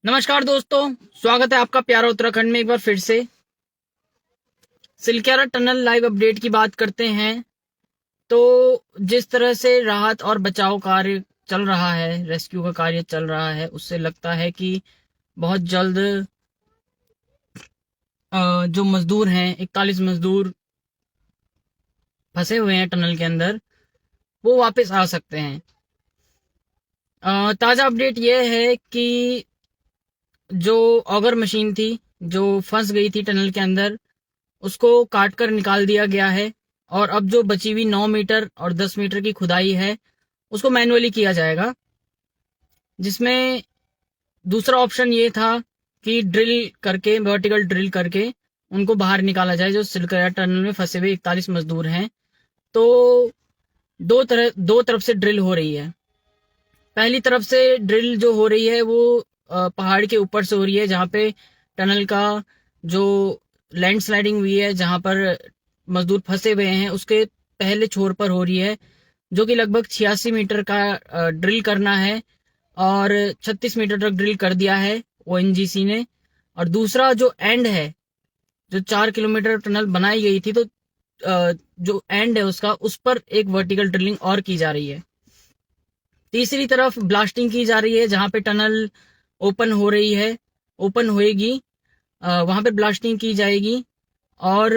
नमस्कार दोस्तों, स्वागत है आपका प्यारा उत्तराखंड में एक बार फिर से। सिलक्यारा टनल लाइव अपडेट की बात करते हैं तो जिस तरह से राहत और बचाव कार्य चल रहा है, रेस्क्यू का कार्य चल रहा है, उससे लगता है कि बहुत जल्द जो मजदूर हैं, 41 मजदूर फंसे हुए हैं टनल के अंदर, वो वापस आ सकते हैं। ताज़ा अपडेट यह है कि जो ऑगर मशीन थी, जो फंस गई थी टनल के अंदर, उसको काट कर निकाल दिया गया है और अब जो बची हुई 9 मीटर और 10 मीटर की खुदाई है उसको मैनुअली किया जाएगा, जिसमें दूसरा ऑप्शन ये था कि ड्रिल करके, वर्टिकल ड्रिल करके उनको बाहर निकाला जाए, जो सिलकया टनल में फंसे हुए 41 मजदूर हैं। तो दो तरफ से ड्रिल हो रही है। पहली तरफ से ड्रिल जो हो रही है वो पहाड़ के ऊपर से हो रही है, जहाँ पे टनल का जो लैंडस्लाइडिंग हुई है, जहाँ पर मजदूर फंसे हुए हैं, उसके पहले छोर पर हो रही है, जो कि लगभग 86 मीटर का ड्रिल करना है और 36 मीटर तक ड्रिल कर दिया है ओएनजीसी ने। और दूसरा जो एंड है, जो 4 किलोमीटर टनल बनाई गई थी, तो जो एंड है उसका, उस पर एक वर्टिकल ड्रिलिंग और की जा रही है। तीसरी तरफ ब्लास्टिंग की जा रही है, जहां पे टनल ओपन हो रही है, ओपन होएगी, वहां पे ब्लास्टिंग की जाएगी। और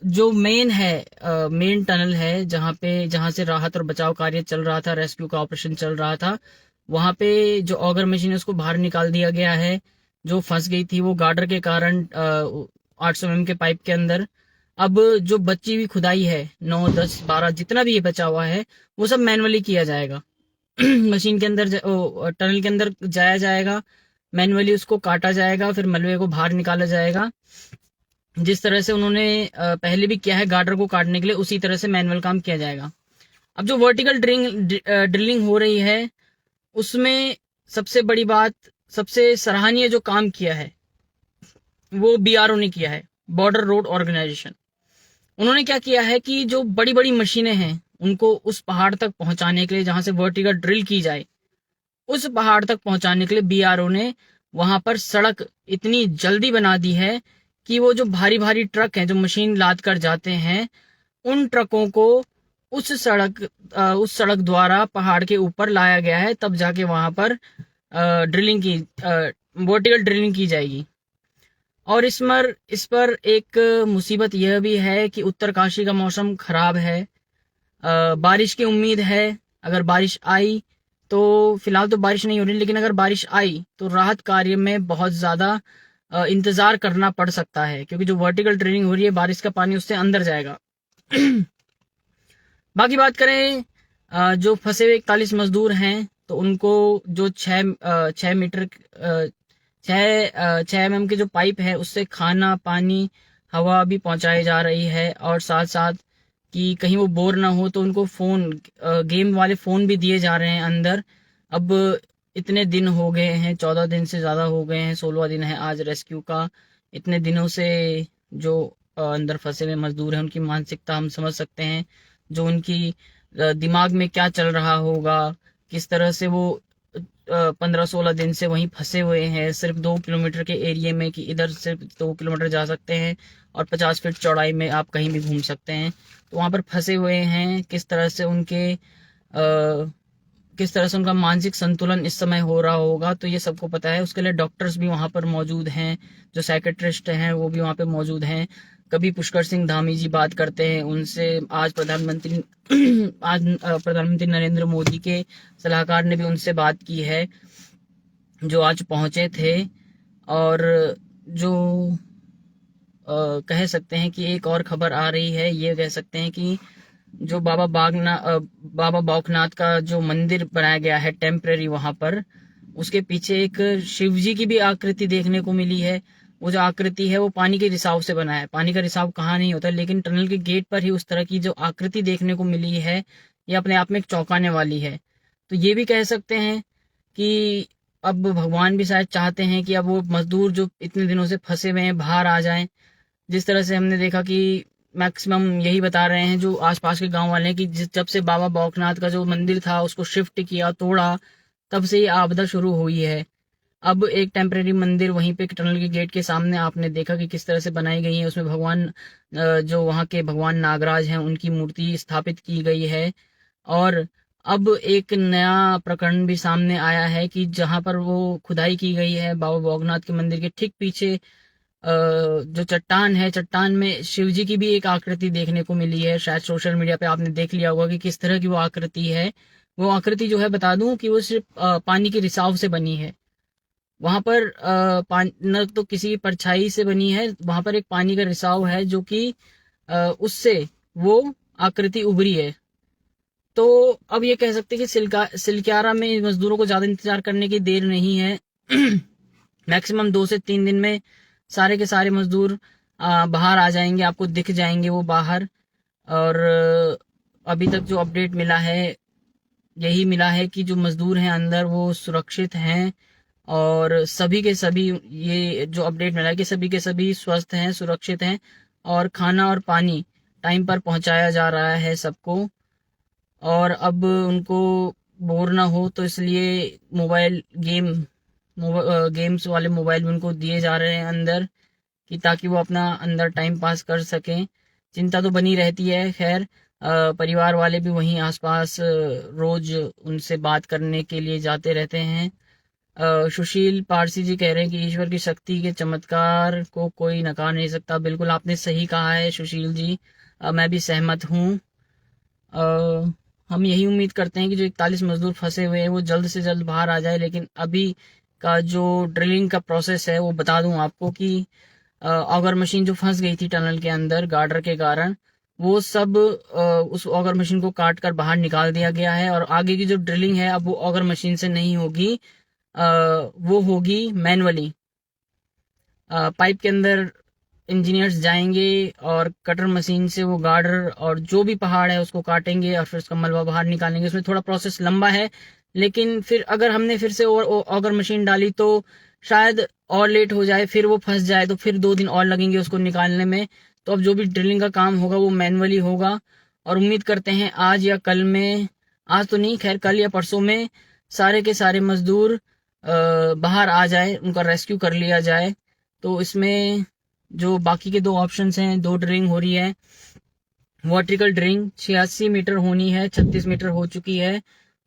जो मेन है, मेन टनल है, जहां से राहत और बचाव कार्य चल रहा था, रेस्क्यू का ऑपरेशन चल रहा था, वहां पे जो ऑगर मशीन है उसको बाहर निकाल दिया गया है, जो फंस गई थी वो गार्डर के कारण 800 mm के पाइप के अंदर। अब जो बची हुई खुदाई है, 9, 10, 12 जितना भी ये बचा हुआ है, वो सब मैनुअली किया जाएगा। मशीन के अंदर टनल के अंदर जाया जाएगा, मैनुअली उसको काटा जाएगा, फिर मलबे को बाहर निकाला जाएगा। जिस तरह से उन्होंने पहले भी किया है गार्डर को काटने के लिए, उसी तरह से मैनुअल काम किया जाएगा। अब जो वर्टिकल ड्रिलिंग हो रही है, उसमें सबसे बड़ी बात, सबसे सराहनीय जो काम किया है वो बीआरओ ने किया है, बॉर्डर रोड ऑर्गेनाइजेशन। उन्होंने क्या किया है कि जो बड़ी बड़ी मशीनें हैं उनको उस पहाड़ तक पहुंचाने के लिए, जहां से वर्टिकल ड्रिल की जाए, उस पहाड़ तक पहुंचाने के लिए बीआरओ ने वहां पर सड़क इतनी जल्दी बना दी है कि वो जो भारी भारी ट्रक हैं जो मशीन लाद कर जाते हैं, उन ट्रकों को उस सड़क द्वारा पहाड़ के ऊपर लाया गया है, तब जाके वहां पर ड्रिलिंग की, वर्टिकल ड्रिलिंग की जाएगी। और इस पर एक मुसीबत यह भी है कि उत्तरकाशी का मौसम खराब है, बारिश की उम्मीद है। अगर बारिश आई तो, फिलहाल तो बारिश नहीं हो रही, लेकिन अगर बारिश आई तो राहत कार्य में बहुत ज़्यादा इंतज़ार करना पड़ सकता है, क्योंकि जो वर्टिकल ड्रेनिंग हो रही है, बारिश का पानी उससे अंदर जाएगा। बाकी बात करें, जो फंसे हुए 41 मजदूर हैं, तो उनको जो 6 मीटर, 6 mm के जो पाइप है, उससे खाना, पानी, हवा भी पहुंचाई जा रही है। और साथ साथ कि कहीं वो बोर ना हो, तो उनको फ़ोन, गेम वाले फ़ोन भी दिए जा रहे हैं अंदर। अब इतने दिन हो गए हैं, 14 दिन से ज़्यादा हो गए हैं, 16वां दिन है आज रेस्क्यू का। इतने दिनों से जो अंदर फंसे हुए मजदूर हैं, उनकी मानसिकता हम समझ सकते हैं, जो उनकी दिमाग में क्या चल रहा होगा, किस तरह से वो 15-16 दिन से वहीं फंसे हुए हैं, सिर्फ 2 किलोमीटर के एरिया में, कि इधर सिर्फ 2 किलोमीटर जा सकते हैं और 50 फीट चौड़ाई में आप कहीं भी घूम सकते हैं। तो वहाँ पर फंसे हुए हैं, किस तरह से उनका मानसिक संतुलन इस समय हो रहा होगा, तो ये सबको पता है। उसके लिए डॉक्टर्स भी वहाँ पर मौजूद हैं, जो साइकेट्रिस्ट हैं वो भी वहाँ पे मौजूद हैं। कभी पुष्कर सिंह धामी जी बात करते हैं उनसे, आज प्रधानमंत्री नरेंद्र मोदी के सलाहकार ने भी उनसे बात की है, जो आज पहुंचे थे। और जो कह सकते हैं कि एक और खबर आ रही है, ये कह सकते हैं कि जो बाबा बागनाथ का जो मंदिर बनाया गया है टेम्परेरी, वहां पर उसके पीछे एक शिव जी की भी आकृति देखने को मिली है। वो जो आकृति है वो पानी के रिसाव से बना है। पानी का रिसाव कहाँ नहीं होता, लेकिन टनल के गेट पर ही उस तरह की जो आकृति देखने को मिली है, ये अपने आप में एक चौंकाने वाली है। तो ये भी कह सकते हैं कि अब भगवान भी शायद चाहते हैं कि अब वो मजदूर जो इतने दिनों से फंसे हुए हैं बाहर आ जाएं। जिस तरह से हमने देखा कि मैक्सिमम यही बता रहे हैं जो आसपास के गांव वाले हैं, कि जब से बाबा बागनाथ का जो मंदिर था उसको शिफ्ट किया, तोड़ा, तब से ये आपदा शुरू हुई है। अब एक टेम्परेरी मंदिर वहीं पे टनल के गेट के सामने आपने देखा कि किस तरह से बनाई गई है। उसमें भगवान जो वहाँ के भगवान नागराज हैं उनकी मूर्ति स्थापित की गई है। और अब एक नया प्रकरण भी सामने आया है कि जहाँ पर वो खुदाई की गई है बाबा भोगनाथ के मंदिर के ठीक पीछे जो चट्टान है, चट्टान में शिव जी की भी एक आकृति देखने को मिली है। शायद सोशल मीडिया पे आपने देख लिया होगा कि किस तरह की वो आकृति है। वो आकृति जो है बता दूं कि वो सिर्फ पानी के रिसाव से बनी है। वहां पर न तो किसी परछाई से बनी है, वहां पर एक पानी का रिसाव है जो कि उससे वो आकृति उभरी है। तो अब ये कह सकते हैं कि सिलक्यारा में मजदूरों को ज्यादा इंतजार करने की देर नहीं है। मैक्सिमम 2 से 3 दिन में सारे के सारे मजदूर बाहर आ जाएंगे, आपको दिख जाएंगे वो बाहर। और अभी तक जो अपडेट मिला है यही मिला है कि जो मजदूर हैं अंदर वो सुरक्षित हैं, और सभी के सभी, ये जो अपडेट मिला है कि सभी के सभी स्वस्थ हैं, सुरक्षित हैं, और खाना और पानी टाइम पर पहुंचाया जा रहा है सबको। और अब उनको बोर ना हो तो इसलिए मोबाइल गेम्स वाले मोबाइल उनको दिए जा रहे हैं अंदर, कि ताकि वो अपना अंदर टाइम पास कर सकें। चिंता तो बनी रहती है। खैर परिवार वाले भी वहीं आसपास रोज उनसे बात करने के लिए जाते रहते हैं। सुशील पारसी जी कह रहे हैं कि ईश्वर की शक्ति के चमत्कार को कोई नकार नहीं सकता। बिल्कुल आपने सही कहा है सुशील जी, मैं भी सहमत हूँ। हम यही उम्मीद करते हैं कि जो 41 मजदूर फंसे हुए हैं वो जल्द से जल्द बाहर आ जाए। लेकिन अभी का जो ड्रिलिंग का प्रोसेस है वो बता दूं आपको कि ऑगर मशीन जो फंस गई थी टनल के अंदर गार्डर के कारण, वो सब उस ऑगर मशीन को काट कर बाहर निकाल दिया गया है। और आगे की जो ड्रिलिंग है अब वो ऑगर मशीन से नहीं होगी, वो होगी मैनुअली। पाइप के अंदर इंजीनियर्स जाएंगे और कटर मशीन से वो गार्डर और जो भी पहाड़ है उसको काटेंगे और फिर उसका मलबा बाहर निकालेंगे। उसमें थोड़ा प्रोसेस लंबा है, लेकिन फिर अगर हमने फिर से ऑगर मशीन डाली तो शायद और लेट हो जाए, फिर वो फंस जाए तो फिर 2 दिन और लगेंगे उसको निकालने में। तो अब जो भी ड्रिलिंग का काम होगा वो मैनुअली होगा, और उम्मीद करते हैं आज या कल में, आज तो नहीं खैर कल या परसों में सारे के सारे मजदूर बाहर आ जाए, उनका रेस्क्यू कर लिया जाए। तो इसमें जो बाकी के 2 ऑप्शंस हैं, 2 ड्रिलिंग हो रही है। वर्टिकल ड्रिलिंग 86 मीटर होनी है, 36 मीटर हो चुकी है।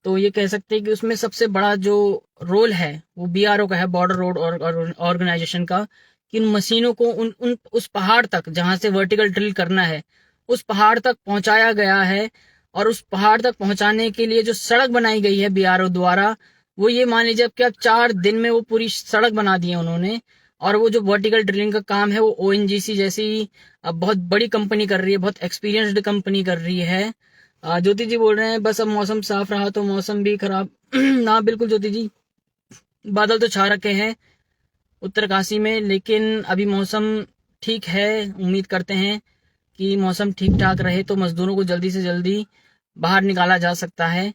तो ये कह सकते हैं कि उसमें सबसे बड़ा जो रोल है वो बीआरओ का है, बॉर्डर रोड ऑर्गेनाइजेशन का, कि उन मशीनों को उन उस पहाड़ तक जहां से वर्टिकल ड्रिल करना है उस पहाड़ तक पहुंचाया गया है। और उस पहाड़ तक पहुंचाने के लिए जो सड़क बनाई गई है बीआरओ द्वारा, वो ये मान लीजिए कि अब 4 दिन में वो पूरी सड़क बना दी है उन्होंने। और वो जो वर्टिकल ड्रिलिंग का काम है वो ओएनजीसी जैसी अब बहुत बड़ी कंपनी कर रही है, बहुत एक्सपीरियंस्ड कंपनी कर रही है। ज्योति जी बोल रहे हैं बस अब मौसम साफ रहा तो मौसम भी खराब ना बिल्कुल ज्योति जी, बादल तो छा रखे हैं उत्तरकाशी में, लेकिन अभी मौसम ठीक है। उम्मीद करते हैं कि मौसम ठीक ठाक रहे तो मजदूरों को जल्दी से जल्दी बाहर निकाला जा सकता है।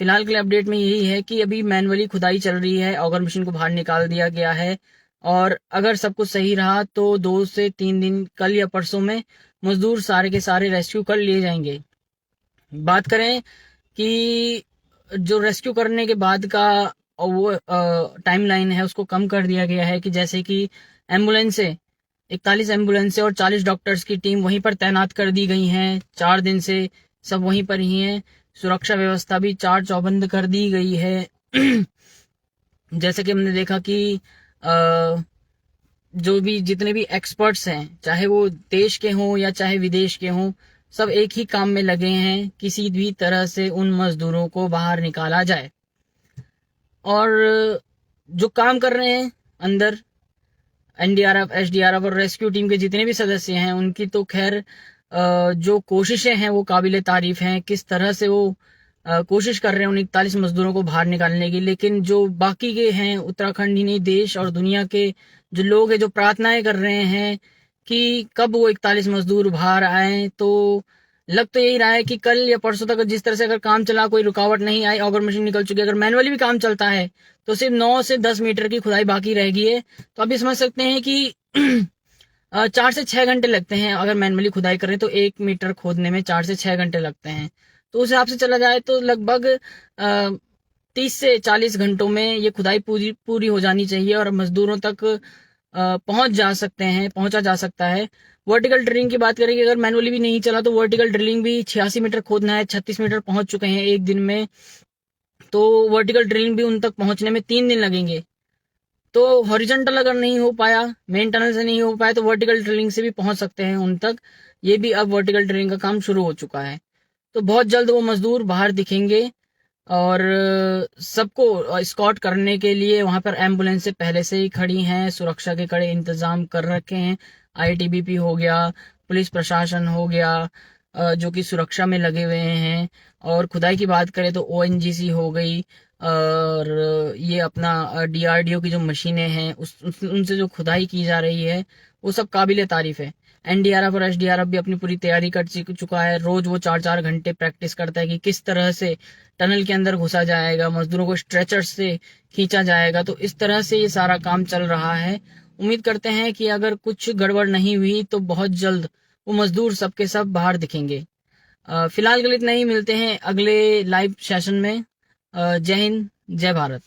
फिलहाल के लिए अपडेट में यही है कि अभी मैनुअली खुदाई चल रही है, ऑगर मशीन को बाहर निकाल दिया गया है। और अगर सब कुछ सही रहा तो 2 से 3 दिन, कल या परसों में मजदूर सारे के सारे रेस्क्यू कर लिए जाएंगे। बात करें कि जो रेस्क्यू करने के बाद का वो टाइमलाइन है उसको कम कर दिया गया है, कि जैसे कि एम्बुलेंसें 41 एम्बुलेंसें और 40 डॉक्टर्स की टीम वहीं पर तैनात कर दी गई हैं। 4 दिन से सब वहीं पर ही हैं। सुरक्षा व्यवस्था भी चार चौबंद कर दी गई है। जैसे कि हमने देखा कि जो भी जितने भी एक्सपर्ट्स हैं, चाहे वो देश के हों या चाहे विदेश के हों, सब एक ही काम में लगे हैं, किसी भी तरह से उन मजदूरों को बाहर निकाला जाए। और जो काम कर रहे हैं अंदर एनडीआरएफ, एसडीआरएफ और रेस्क्यू टीम के जितने भी सदस्य हैं, उनकी तो खैर जो कोशिशें हैं वो काबिले तारीफ हैं। किस तरह से वो कोशिश कर रहे हैं उन 41 मजदूरों को बाहर निकालने की। लेकिन जो बाकी के हैं, उत्तराखंड ही नहीं देश और दुनिया के जो लोग हैं, जो प्रार्थनाएं कर रहे हैं कि कब वो 41 मजदूर बाहर आए, तो लग तो यही रहा है कि कल या परसों तक जिस तरह से अगर काम चला, कोई रुकावट नहीं आई, ऑगर मशीन निकल चुकी है, अगर मैनुअली भी काम चलता है तो सिर्फ 9 से 10 मीटर की खुदाई बाकी रहेगी है। तो अभी समझ सकते हैं कि 4 से 6 घंटे लगते हैं अगर मैनुअली खुदाई करें तो 1 मीटर खोदने में 4 से 6 घंटे लगते हैं। तो उस हिसाब से चला जाए तो लगभग 30 से 40 घंटों में ये खुदाई पूरी हो जानी चाहिए और मजदूरों तक पहुंचा जा सकता है। वर्टिकल ड्रिलिंग की बात करें कि अगर मैनुअली भी नहीं चला तो वर्टिकल ड्रिलिंग भी 86 मीटर खोदना है, 36 मीटर पहुंच चुके हैं एक दिन में, तो वर्टिकल ड्रिलिंग भी उन तक पहुंचने में 3 दिन लगेंगे। तो हॉरिजॉन्टल अगर नहीं हो पाया, मेन टनल से नहीं हो पाया, तो वर्टिकल ड्रिलिंग से भी पहुंच सकते हैं उन तक। ये भी अब वर्टिकल ड्रिलिंग का काम शुरू हो चुका है। तो बहुत जल्द वो मजदूर बाहर दिखेंगे और सबको स्कॉट करने के लिए वहां पर एम्बुलेंस से पहले से ही खड़ी हैं, सुरक्षा के कड़े इंतजाम कर रखे हैं। आईटीबीपी हो गया, पुलिस प्रशासन हो गया, जो कि सुरक्षा में लगे हुए हैं। और खुदाई की बात करें तो ओएनजीसी हो गई, और ये अपना डीआरडीओ की जो मशीनें हैं उनसे जो खुदाई की जा रही है वो सब काबिले तारीफ है। एनडीआरएफ और एसडीआरएफ भी अपनी पूरी तैयारी कर चुका है। रोज वो 4-4 घंटे प्रैक्टिस करता है कि किस तरह से टनल के अंदर घुसा जाएगा, मजदूरों को स्ट्रेचर से खींचा जाएगा। तो इस तरह से ये सारा काम चल रहा है। उम्मीद करते हैं कि अगर कुछ गड़बड़ नहीं हुई तो बहुत जल्द वो मजदूर सबके सब बाहर दिखेंगे। फिलहाल के लिए इतना ही, मिलते हैं अगले लाइव सेशन में। जय हिंद, जय भारत।